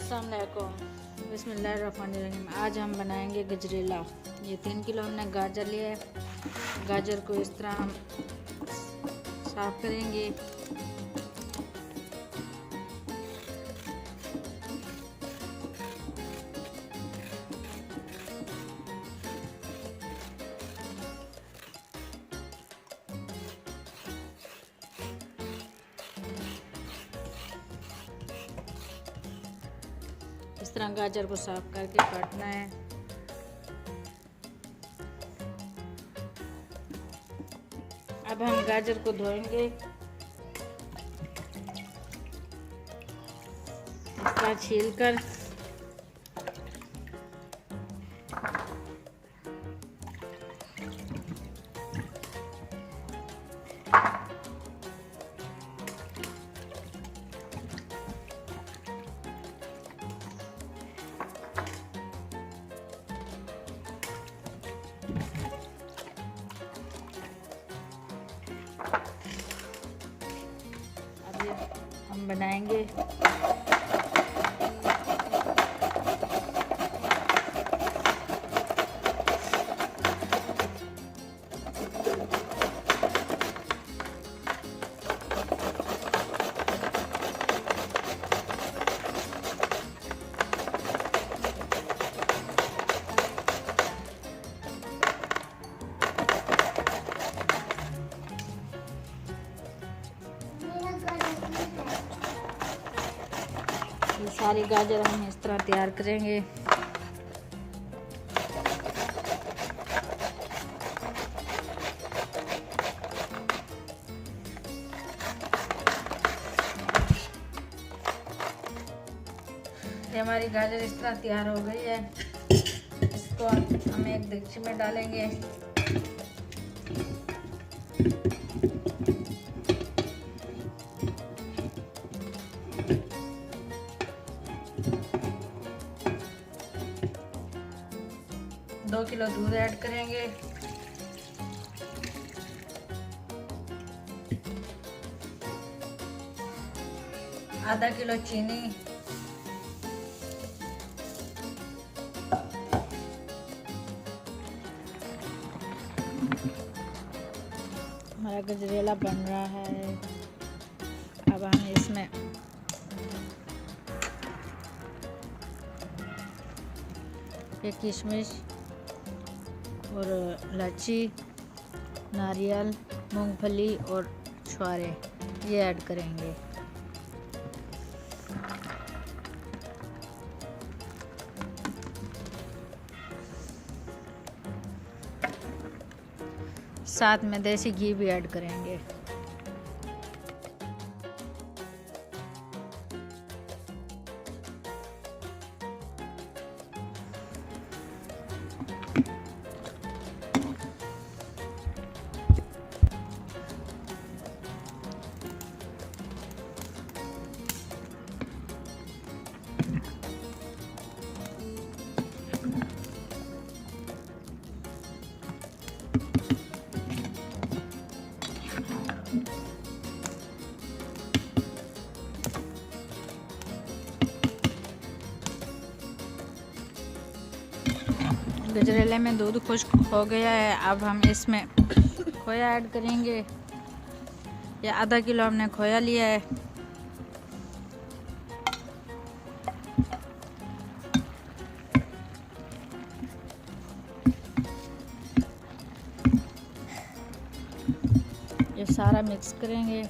अस्सलाम वालेकुम, बिस्मिल्लाहिर्रहमानिर्रहीम। आज हम बनाएंगे गजरेला। ये 3 किलो हमने गाजर लिया है। गाजर को इस तरह हम साफ करेंगे। इस तरह गाजर को साफ करके काटना है। अब हम गाजर को धोएंगे। इस तरह छीलकर हम बनाएंगे। ये सारी गाजर हम इस तरह तैयार करेंगे। ये हमारी गाजर इस तरह तैयार हो गई है। इसको हम एक देगची में डालेंगे। दो किलो दूध ऐड करेंगे। आधा किलो चीनी, हमारा गजरेला बन रहा है। अब हम इसमें एक किशमिश और इलायची, नारियल, मूंगफली और छुहारे ये ऐड करेंगे। साथ में देसी घी भी ऐड करेंगे। गजरेले में दूध खुश्क हो गया है। अब हम इसमें खोया ऐड करेंगे। ये आधा किलो हमने खोया लिया है। ये सारा मिक्स करेंगे।